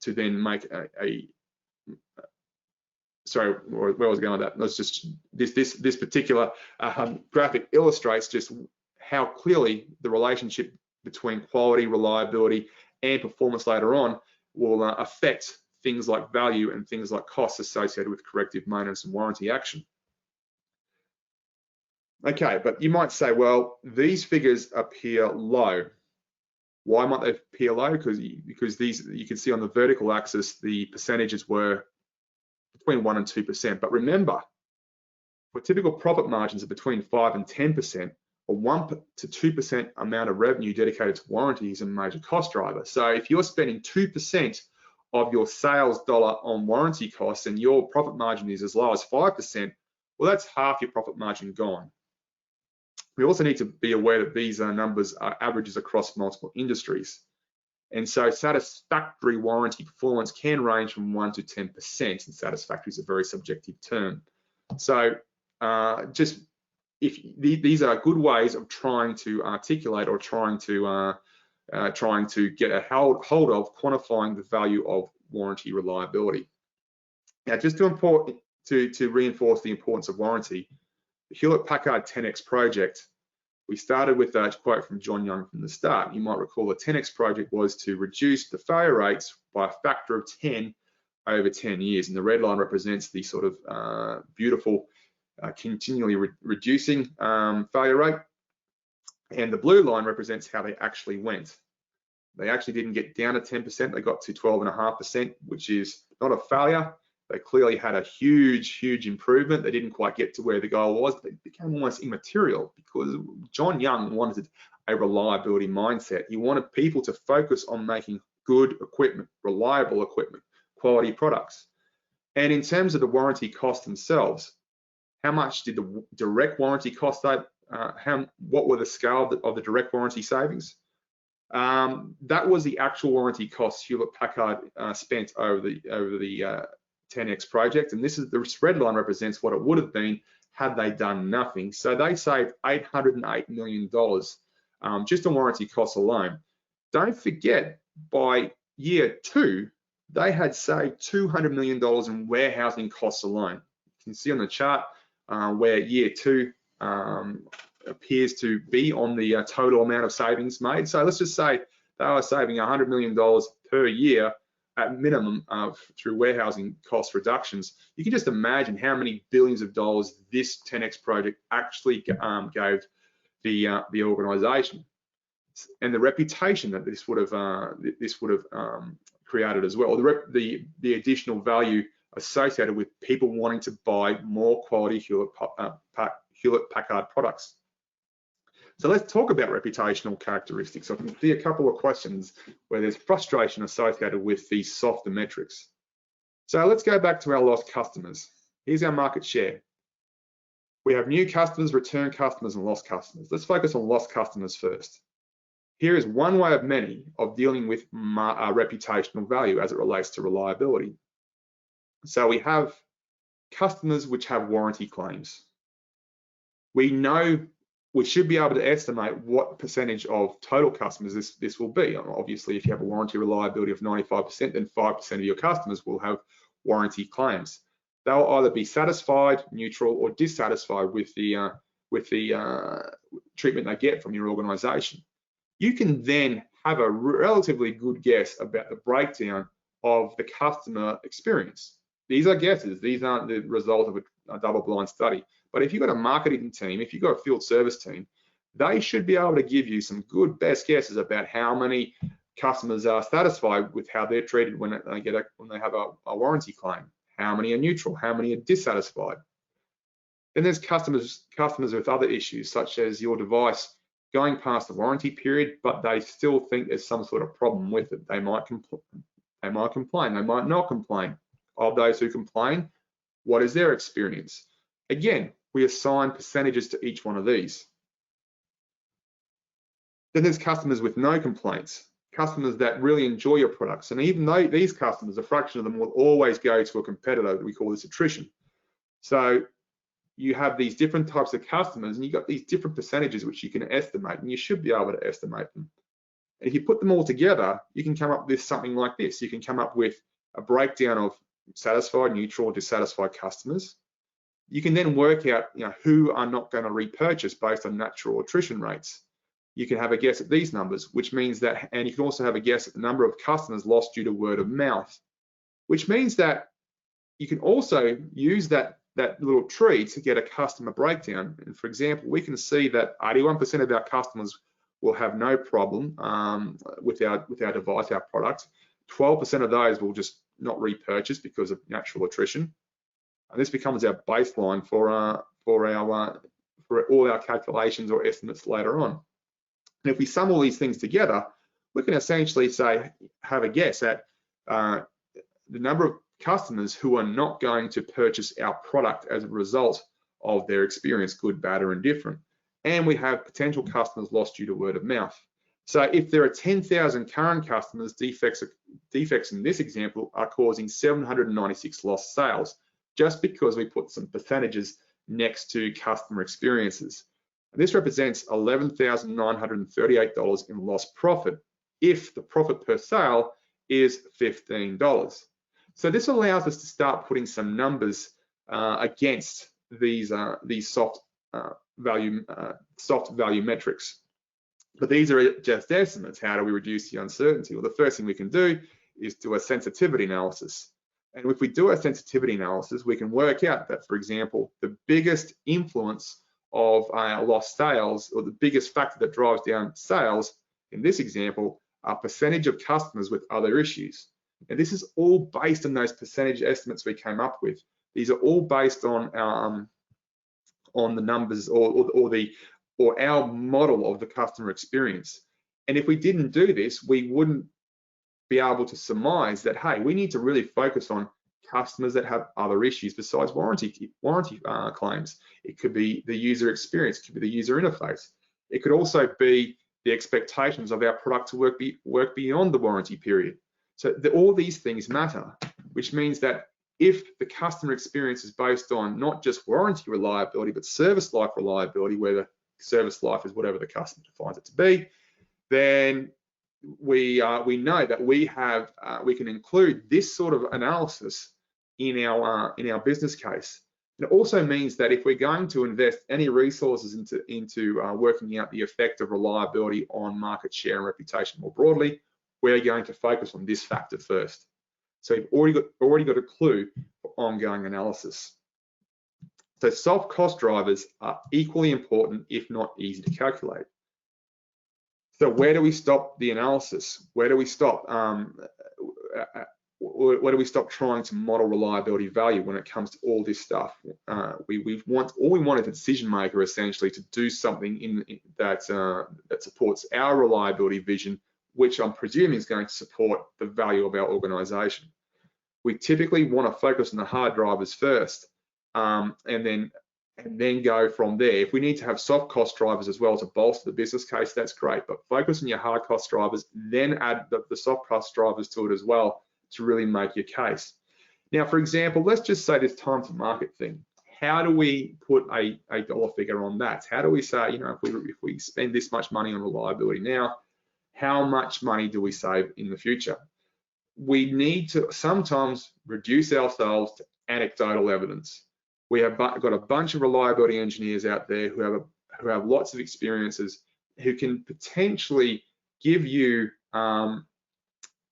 to then make sorry, where I was going with that? Let's just this particular graphic illustrates just how clearly the relationship between quality, reliability, and performance later on will affect things like value and things like costs associated with corrective maintenance and warranty action. Okay, but you might say, well, these figures appear low. Why might they appear low? Because these, you can see on the vertical axis, the percentages were between 1% and 2%. But remember, for typical profit margins are between 5% and 10%, a 1% to 2% amount of revenue dedicated to warranty is a major cost driver. So if you're spending 2% of your sales dollar on warranty costs and your profit margin is as low as 5%, well, that's half your profit margin gone. We also need to be aware that these numbers are averages across multiple industries. And so satisfactory warranty performance can range from 1% to 10%, and satisfactory is a very subjective term. So these are good ways of trying to articulate or trying to get a hold of quantifying the value of warranty reliability. Now, just to reinforce the importance of warranty, the Hewlett-Packard 10X project, we started with a quote from John Young from the start. You might recall the 10X project was to reduce the failure rates by a factor of 10 over 10 years. And the red line represents the sort of beautiful continually reducing failure rate. And the blue line represents how they actually went. They actually didn't get down to 10%, they got to 12.5%, which is not a failure. They clearly had a huge improvement. They didn't quite get to where the goal was, but they became almost immaterial because John Young wanted a reliability mindset. He wanted people to focus on making good equipment, reliable equipment, quality products. And in terms of the warranty costs themselves, how much did the direct warranty cost what were the scale of the direct warranty savings? That was the actual warranty costs Hewlett-Packard spent over the 10X project, and this red line represents what it would have been had they done nothing. So they saved $808 million just on warranty costs alone. Don't forget, by year 2, they had saved $200 million in warehousing costs alone. You can see on the chart where year 2 appears to be on the total amount of savings made. So let's just say they were saving $100 million per year at minimum through warehousing cost reductions. You can just imagine how many billions of dollars this 10X project actually gave the organization. and the reputation that this would have created as well, the additional value associated with people wanting to buy more quality Hewlett-Packard products. So let's talk about reputational characteristics. I can see a couple of questions where there's frustration associated with these softer metrics. So let's go back to our lost customers. Here's our market share. We have new customers, return customers, and lost customers. Let's focus on lost customers first. Here is one way of many of dealing with reputational value as it relates to reliability. So we have customers which have warranty claims. We know we should be able to estimate what percentage of total customers this will be. Obviously, if you have a warranty reliability of 95%, then 5% of your customers will have warranty claims. They'll either be satisfied, neutral, or dissatisfied with the treatment they get from your organization. You can then have a relatively good guess about the breakdown of the customer experience. These are guesses. These aren't the result of a double-blind study. But if you've got a marketing team, if you've got a field service team, they should be able to give you some good best guesses about how many customers are satisfied with how they're treated when they have a warranty claim. How many are neutral? How many are dissatisfied? Then there's customers with other issues, such as your device going past the warranty period, but they still think there's some sort of problem with it. They might complain. They might not complain. Of those who complain, what is their experience? Again, we assign percentages to each one of these. Then there's customers with no complaints, customers that really enjoy your products. And even though these customers, a fraction of them will always go to a competitor. We call this attrition. So you have these different types of customers and you've got these different percentages which you can estimate, and you should be able to estimate them. And if you put them all together, you can come up with something like this. You can come up with a breakdown of satisfied, neutral, or dissatisfied customers. You can then work out, who are not going to repurchase based on natural attrition rates. You can have a guess at these numbers, which means that, and you can also have a guess at the number of customers lost due to word of mouth, which means that you can also use that little tree to get a customer breakdown. And for example, we can see that 81% of our customers will have no problem with our device, our product. 12% of those will just not repurchase because of natural attrition. And this becomes our baseline for all our calculations or estimates later on. And if we sum all these things together, we can essentially have a guess at the number of customers who are not going to purchase our product as a result of their experience, good, bad, or indifferent. And we have potential customers lost due to word of mouth. So if there are 10,000 current customers, defects in this example are causing 796 lost sales, just because we put some percentages next to customer experiences. And this represents $11,938 in lost profit if the profit per sale is $15. So this allows us to start putting some numbers against these soft value metrics. But these are just estimates. How do we reduce the uncertainty? Well, the first thing we can do is do a sensitivity analysis. And if we do a sensitivity analysis, we can work out that, for example, the biggest influence of lost sales, or the biggest factor that drives down sales in this example, are percentage of customers with other issues. And this is all based on those percentage estimates we came up with. These are all based on the numbers or our model of the customer experience. And if we didn't do this, we wouldn't be able to surmise that, hey, we need to really focus on customers that have other issues besides warranty claims. It could be the user experience, it could be the user interface. It could also be the expectations of our product to work beyond the warranty period. So all these things matter, which means that if the customer experience is based on not just warranty reliability, but service life reliability, where the service life is whatever the customer defines it to be, then we know that we can include this sort of analysis in our business case. It also means that if we're going to invest any resources into working out the effect of reliability on market share and reputation more broadly, we're going to focus on this factor first. So you've already got a clue for ongoing analysis. So soft cost drivers are equally important, if not easy to calculate. So where do we stop the analysis? Where do we stop? Where do we stop trying to model reliability value when it comes to all this stuff? All we want is a decision maker essentially to do something that supports our reliability vision, which I'm presuming is going to support the value of our organization. We typically want to focus on the hard drivers first, and then go from there. If we need to have soft cost drivers as well to bolster the business case, that's great, but focus on your hard cost drivers, then add the soft cost drivers to it as well to really make your case. Now, for example, let's just say this time to market thing. How do we put a dollar figure on that? How do we say, you know, if we spend this much money on reliability now, how much money do we save in the future? We need to sometimes reduce ourselves to anecdotal evidence. We have got a bunch of reliability engineers out there who have lots of experiences, who can potentially give you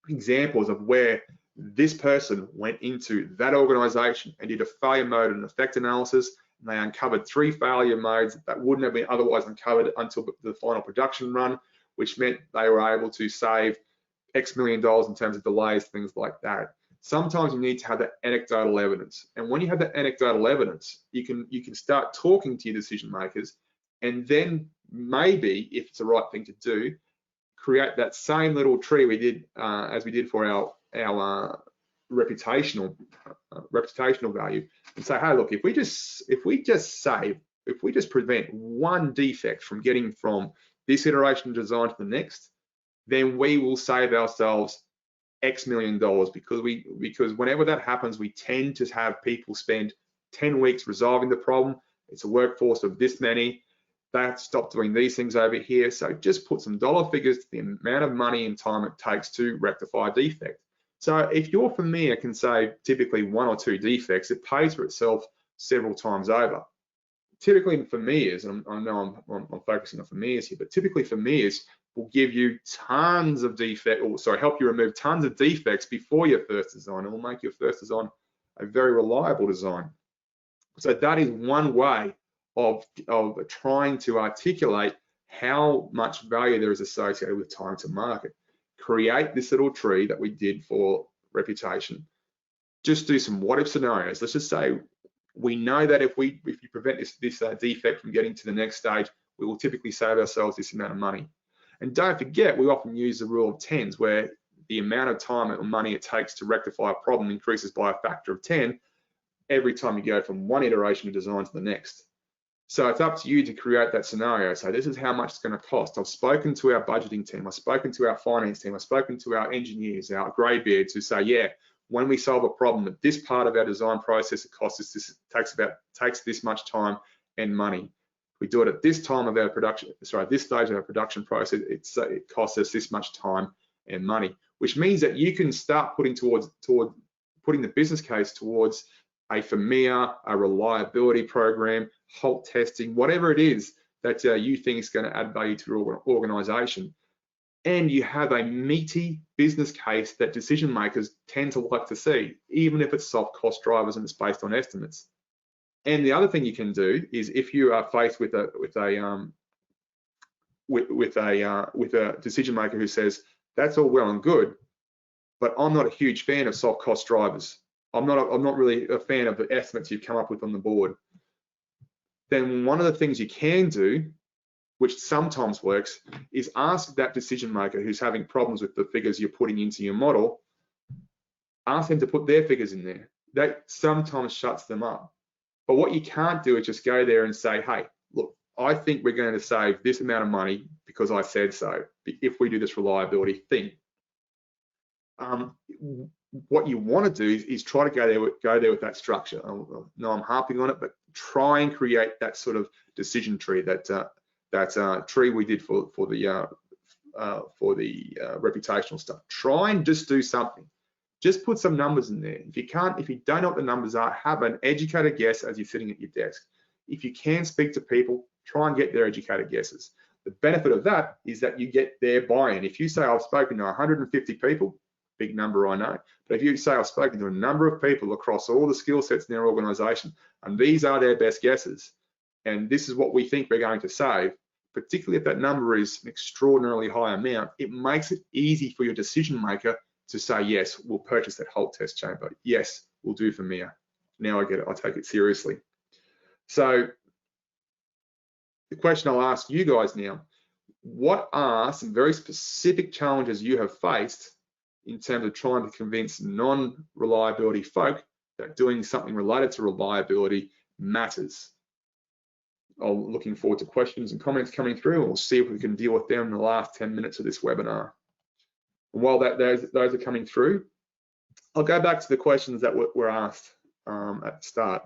examples of where this person went into that organization and did a failure mode and effect analysis, and they uncovered 3 failure modes that wouldn't have been otherwise uncovered until the final production run, which meant they were able to save X million dollars in terms of delays, things like that. Sometimes you need to have that anecdotal evidence, and when you have that anecdotal evidence, you can start talking to your decision makers, and then maybe, if it's the right thing to do, create that same little tree we did as we did for our reputational value, and say, hey, look, if we just prevent one defect from getting from this iteration of design to the next, then we will save ourselves X million dollars, because whenever that happens, we tend to have people spend 10 weeks resolving the problem. It's a workforce of this many. They have to stop doing these things over here. So just put some dollar figures to the amount of money and time it takes to rectify a defect. So if your FMEA can save typically 1 or 2 defects, it pays for itself several times over. Typically FMEAs, and I know I'm focusing on FMEAs here, but typically FMEAs will give you tons of help you remove tons of defects before your first design. It will make your first design a very reliable design. So that is one way of trying to articulate how much value there is associated with time to market. Create this little tree that we did for reputation. Just do some what if scenarios. Let's just say we know that if you prevent this defect from getting to the next stage, we will typically save ourselves this amount of money. And don't forget, we often use the rule of tens, where the amount of time or money it takes to rectify a problem increases by a factor of 10 every time you go from one iteration of design to the next. So it's up to you to create that scenario. So this is how much it's going to cost. I've spoken to our budgeting team, I've spoken to our finance team, I've spoken to our engineers, our greybeards, who say, yeah, when we solve a problem at this part of our design process, it costs us this, takes this much time and money. We do it at this time of our production, this stage of our production process, it costs us this much time and money, which means that you can start putting putting the business case towards a FMEA, a reliability program, halt testing, whatever it is that you think is going to add value to your organization. And you have a meaty business case that decision makers tend to like to see, even if it's soft cost drivers and it's based on estimates. And the other thing you can do is, if you are faced with a decision maker who says, that's all well and good, but I'm not a huge fan of soft cost drivers. I'm not really a fan of the estimates you've come up with on the board. Then one of the things you can do, which sometimes works, is ask that decision maker who's having problems with the figures you're putting into your model, ask them to put their figures in there. That sometimes shuts them up. But what you can't do is just go there and say, hey, look, I think we're going to save this amount of money because I said so, if we do this reliability thing. What you want to do is try to go there with that structure. No, I'm harping on it, but try and create that sort of decision tree, that tree we did for the reputational stuff. Try and just do something. Just put some numbers in there. If you don't know what the numbers are, have an educated guess as you're sitting at your desk. If you can speak to people, try and get their educated guesses. The benefit of that is that you get their buy-in. If you say, I've spoken to 150 people, big number, I know, but if you say I've spoken to a number of people across all the skill sets in their organization, and these are their best guesses, and this is what we think we're going to save, particularly if that number is an extraordinarily high amount, it makes it easy for your decision maker to say, yes, we'll purchase that Holt test chamber. Yes, we'll do Vermeer. Now I get it, I take it seriously. So the question I'll ask you guys now, what are some very specific challenges you have faced in terms of trying to convince non-reliability folk that doing something related to reliability matters? I'm looking forward to questions and comments coming through, and we'll see if we can deal with them in the last 10 minutes of this webinar. And while those are coming through, I'll go back to the questions that were asked at the start,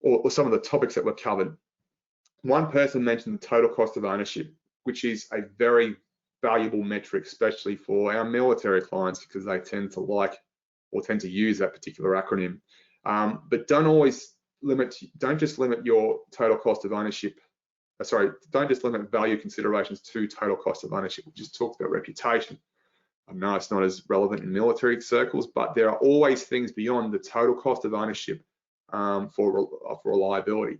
or some of the topics that were covered. One person mentioned the total cost of ownership, which is a very valuable metric, especially for our military clients, because they tend to like or tend to use that particular acronym. But don't just limit your total cost of ownership. Don't just limit value considerations to total cost of ownership. We just talked about reputation. I know it's not as relevant in military circles, but there are always things beyond the total cost of ownership for reliability.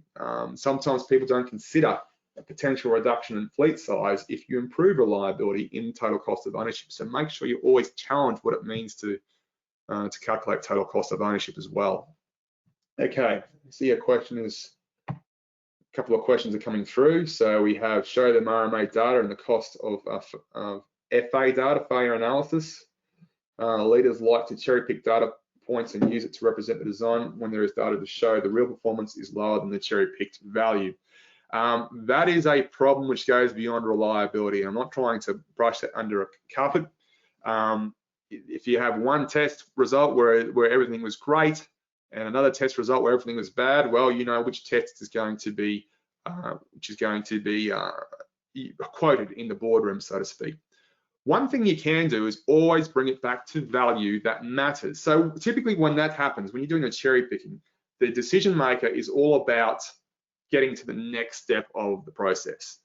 Sometimes people don't consider a potential reduction in fleet size if you improve reliability in total cost of ownership. So make sure you always challenge what it means to calculate total cost of ownership as well. Okay, I see a couple of questions are coming through. So we have show them RMA data and the cost of FA data, failure analysis. Leaders like to cherry pick data points and use it to represent the design when there is data to show the real performance is lower than the cherry picked value. That is a problem which goes beyond reliability. I'm not trying to brush that under a carpet. If you have one test result where everything was great and another test result where everything was bad, well, you know which test is going to be quoted in the boardroom, so to speak. One thing you can do is always bring it back to value that matters. So typically when that happens, when you're doing a cherry picking, the decision maker is all about getting to the next step of the process.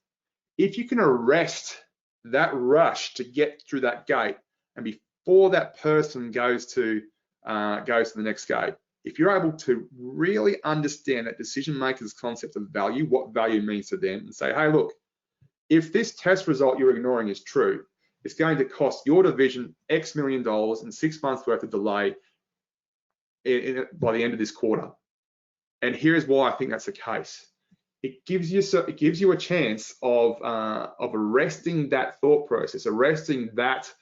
If you can arrest that rush to get through that gate, and before that person goes to the next gate, if you're able to really understand that decision maker's concept of value, what value means to them, and say, hey, look, if this test result you're ignoring is true, it's going to cost your division X million dollars and 6 months worth of delay by the end of this quarter. And here's why I think that's the case. It gives you a chance of arresting that thought process, arresting that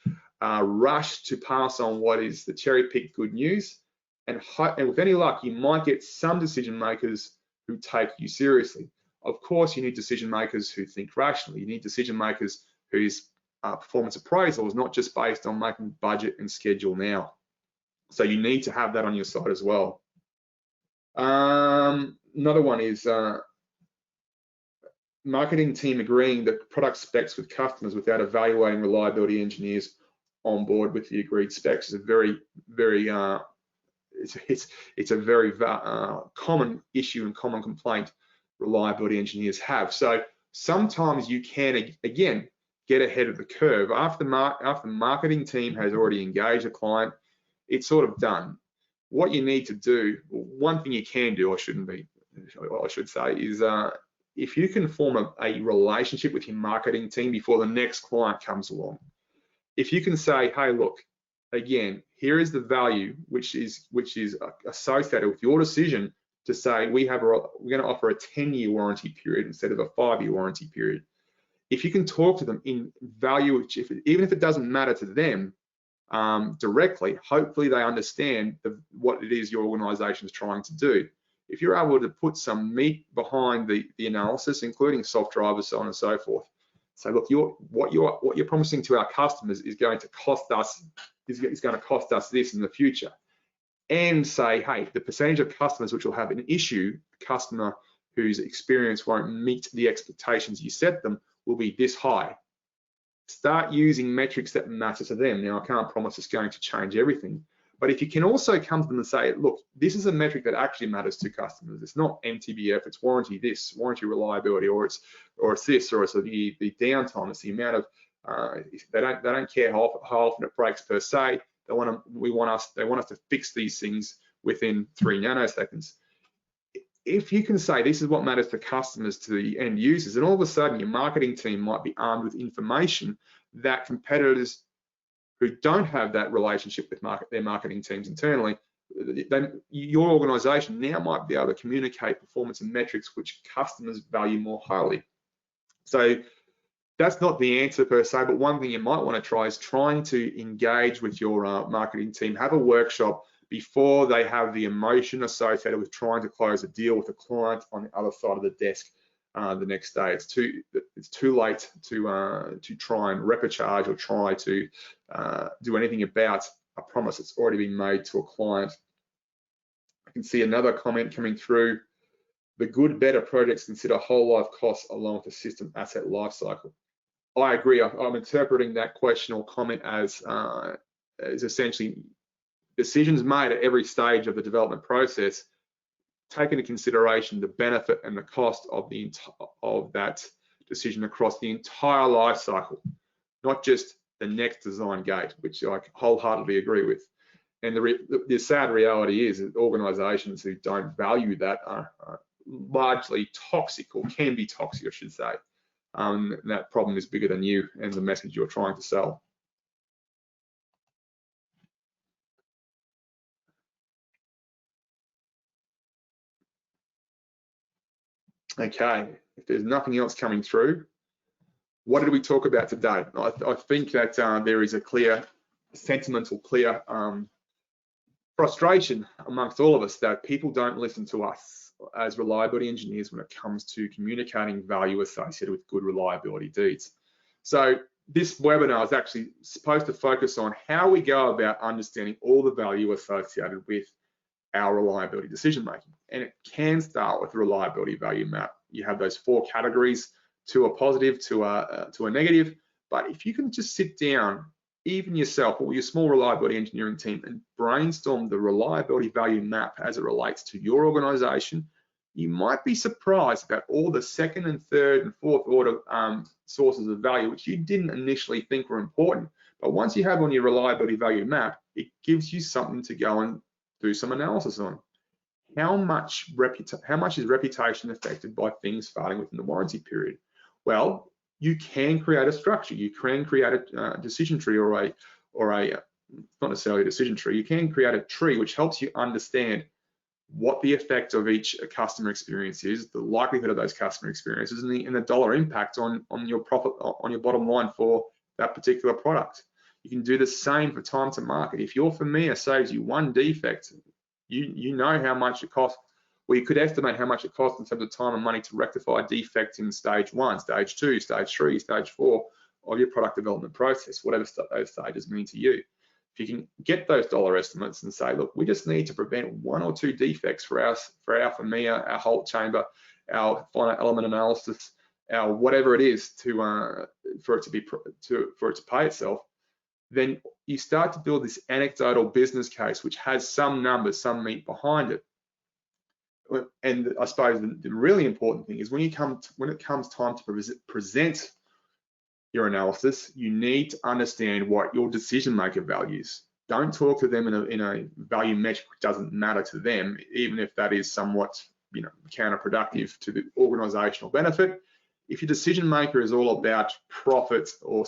rush to pass on what is the cherry-picked good news. And with any luck, you might get some decision makers who take you seriously. Of course, you need decision makers who think rationally. You need decision makers whose performance appraisal is not just based on making budget and schedule now. So you need to have that on your side as well. Another one is marketing team agreeing that product specs with customers without evaluating reliability engineers on board with the agreed specs is a very common issue and common complaint reliability engineers have. So sometimes you can, again, get ahead of the curve. After the marketing team has already engaged a client, it's sort of done. What you need to do, one thing you can do, I should say, is if you can form a relationship with your marketing team before the next client comes along. If you can say, hey, look, again, here is the value which is associated with your decision to say we're going to offer a 10-year warranty period instead of a 5-year warranty period. If you can talk to them in value, even if it doesn't matter to them directly, hopefully they understand what it is your organization is trying to do. If you're able to put some meat behind the analysis, including soft drivers, so on and so forth, so look, what you're promising to our customers is going to cost us this in the future, and say, hey, the percentage of customers which will have an issue, customer whose experience won't meet the expectations you set them, will be this high. Start using metrics that matter to them. Now, I can't promise it's going to change everything, but if you can also come to them and say, look, this is a metric that actually matters to customers. It's not MTBF, it's warranty this, warranty reliability, or it's this, or it's the downtime. It's the amount of they don't care how often it breaks per se. They want us to fix these things within 3 nanoseconds. if you can say this is what matters to customers, to the end users, and all of a sudden your marketing team might be armed with information that competitors who don't have that relationship with their marketing teams internally, your organization now might be able to communicate performance and metrics which customers value more highly. So that's not the answer per se, but one thing you might want to try is trying to engage with your marketing team, have a workshop before they have the emotion associated with trying to close a deal with a client on the other side of the desk the next day. It's too late to try and recharge or try to do anything about a promise that's already been made to a client. I can see another comment coming through. The good, better projects consider whole life costs along with the system asset life cycle. I agree. I'm interpreting that question or comment as essentially decisions made at every stage of the development process take into consideration the benefit and the cost of that decision across the entire life cycle, not just the next design gate, which I wholeheartedly agree with. And the sad reality is that organizations who don't value that are largely toxic, or can be toxic, I should say. That problem is bigger than you and the message you're trying to sell. Okay, if there's nothing else coming through, what did we talk about today? I think that there is a clear sentiment or clear frustration amongst all of us that people don't listen to us as reliability engineers when it comes to communicating value associated with good reliability deeds. So this webinar is actually supposed to focus on how we go about understanding all the value associated with our reliability decision making. And it can start with a reliability value map. You have those 4 categories, 2 are positive, 2 are negative. But if you can just sit down, even yourself or your small reliability engineering team, and brainstorm the reliability value map as it relates to your organization, you might be surprised about all the 2nd and 3rd and 4th order sources of value, which you didn't initially think were important. But once you have on your reliability value map, it gives you something to go and do some analysis on. How much is reputation affected by things failing within the warranty period? Well, you can create a structure. You can create a decision tree, or a not necessarily a decision tree. You can create a tree which helps you understand what the effect of each customer experience is, the likelihood of those customer experiences, and the dollar impact on your profit, on your bottom line for that particular product. You can do the same for time to market. If your FMEA saves you 1 defect, you know how much it costs. Well, you could estimate how much it costs in terms of time and money to rectify a defect in stage 1, stage 2, stage 3, stage 4 of your product development process, whatever those stages mean to you. If you can get those dollar estimates and say, look, we just need to prevent 1 or 2 defects for our FMEA, our Holt chamber, our finite element analysis, our whatever it is for it to pay itself, then you start to build this anecdotal business case which has some numbers, some meat behind it. And I suppose the really important thing is when it comes time to present your analysis, you need to understand what your decision maker values. Don't talk to them in a value metric which doesn't matter to them, even if that is somewhat counterproductive to the organizational benefit. If your decision maker is all about profit, or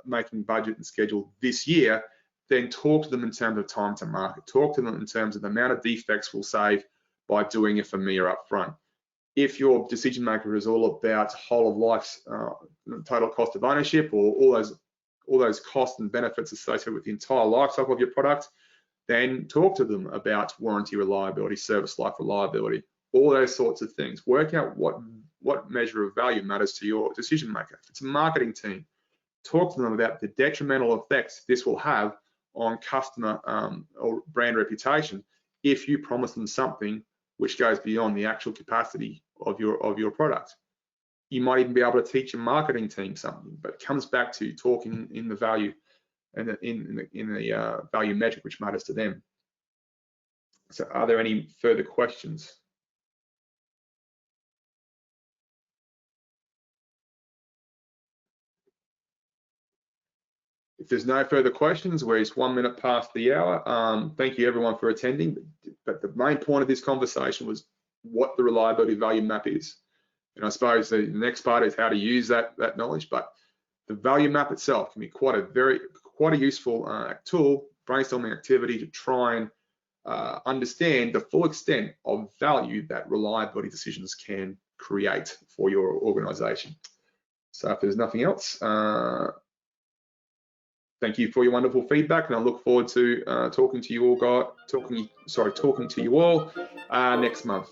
making budget and schedule this year, then talk to them in terms of time to market. Talk to them in terms of the amount of defects we'll save by doing a FMEA up front. If your decision maker is all about whole of life's total cost of ownership, or all those costs and benefits associated with the entire life cycle of your product, then talk to them about warranty reliability, service life reliability, all those sorts of things. Work out what measure of value matters to your decision maker. If it's a marketing team, talk to them about the detrimental effects this will have on customer or brand reputation if you promise them something which goes beyond the actual capacity of your product. You might even be able to teach your marketing team something, but it comes back to talking in the value and in the value metric which matters to them. So are there any further questions? If there's no further questions, we're just 1 minute past the hour. Thank you everyone for attending. But the main point of this conversation was what the reliability value map is. And I suppose the next part is how to use that knowledge. But the value map itself can be quite a useful tool, brainstorming activity to try and understand the full extent of value that reliability decisions can create for your organization. So if there's nothing else, thank you for your wonderful feedback, and I look forward to talking to you all next month.